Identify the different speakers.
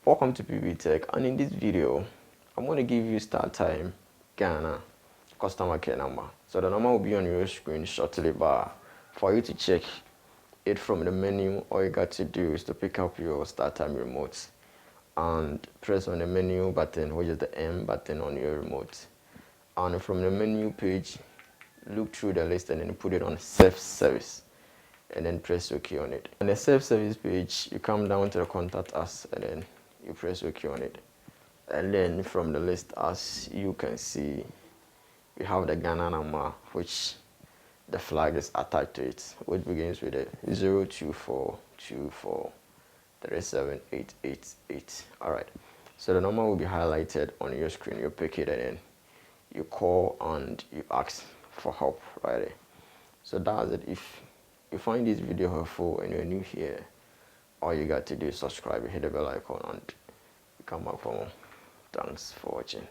Speaker 1: Welcome to Pbteck, and in this video I'm going to give you Startimes Ghana customer care number. So the number will be on your screen shortly, but for you to check it from the menu, all you got to do is to pick up your Startimes remote and press on the menu button, which is the M button on your remote, and from the menu page look through the list and then put it on self-service and then press OK on it. On the self-service page, you come down to the contact us and then you press OK on it. And then from the list, as you can see, we have the Ghana number, which the flag is attached to it, which begins with a 02424378888. Alright, so the number will be highlighted on your screen. You pick it and then you call and you ask for help right there. So that's it. If you find this video helpful and you're new here, all you got to do is subscribe, hit the bell icon, and come back for more. Thanks for watching.